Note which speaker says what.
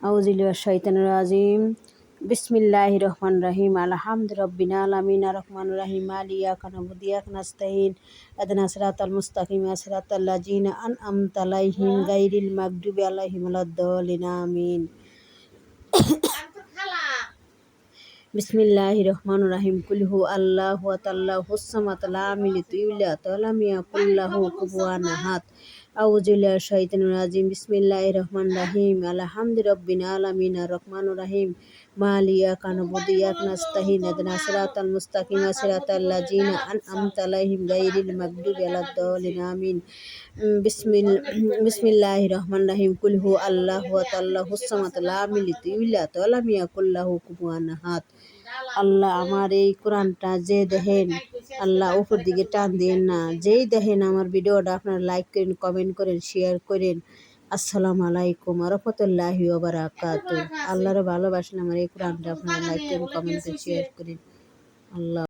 Speaker 1: আউযুবিল্লাহি মিনাশ শাইতানির রাজিম। বিসমিল্লাহির রহমানির রহিম। আলহামদুলিল্লাহি রাব্বিল আলামিন আর রহমানির রহিম মালিকি ইয়াকা না'বুদু ওয়া ইয়াকা নাস্তাইন ইহদিনাস সিরাতাল মুস্তাকিম সিরাতাল লাযিনা আন'আমতা আলাইহিম গায়রিল মাগদুবি আলাইহিম ওয়ালাদ-দাল্লিন আমিন। বিসমিল্লাহির রহমানির রহিম। কুল হু আল্লাহু আল্লাহুস সামাদ লাম ইয়ালিদ ওয়ালাম ইউলাদ ওয়া লাম ইয়াকুল লাহু কুফুওয়ান আহাদ। আউযুবিল্লাহি মিনাশ শাইতানির রাজিম। বিসমিল্লাহির রহমানির রহিম। আলহামদুলিল্লাহি রাব্বিল আলামিন আর রহমানির রহিম মালিকি ইয়াকা না'বুদু ওয়া ইয়াকা নাস্তাইন ইহদিনাস সিরাতাল মুস্তাকিম সিরাতাল লাযিনা আন'আমতা আলাইহিম গায়রিল মাগদুবি আলাদ-দাল্লিন আমিন। বিসমিল্লাহির রহমানির রহিম। কুল হু আল্লাহু আল্লাহুস সামাদ লাম ইয়ালিদ ওয়ালাম ইউলাদ ওয়া লাম ইয়াকুল লাহু কুফুওয়ান আহাদ। আল্লাহ, আমার এই কোরআনটা যে দেখেন, আল্লাহ উপর দিকে টান দিন না। যেই দেখেন আমার ভিডিওটা আপনারা লাইক করেন, কমেন্ট করেন, শেয়ার করেন। আসসালামু আলাইকুম ওয়া রাহমাতুল্লাহি ওয়া বারাকাতুহু। আল্লাহরে ভালোবাসেন, আমার এই কোরআনটা আপনারা লাইক করেন, কমেন্ট করেন, শেয়ার করেন। আল্লাহ।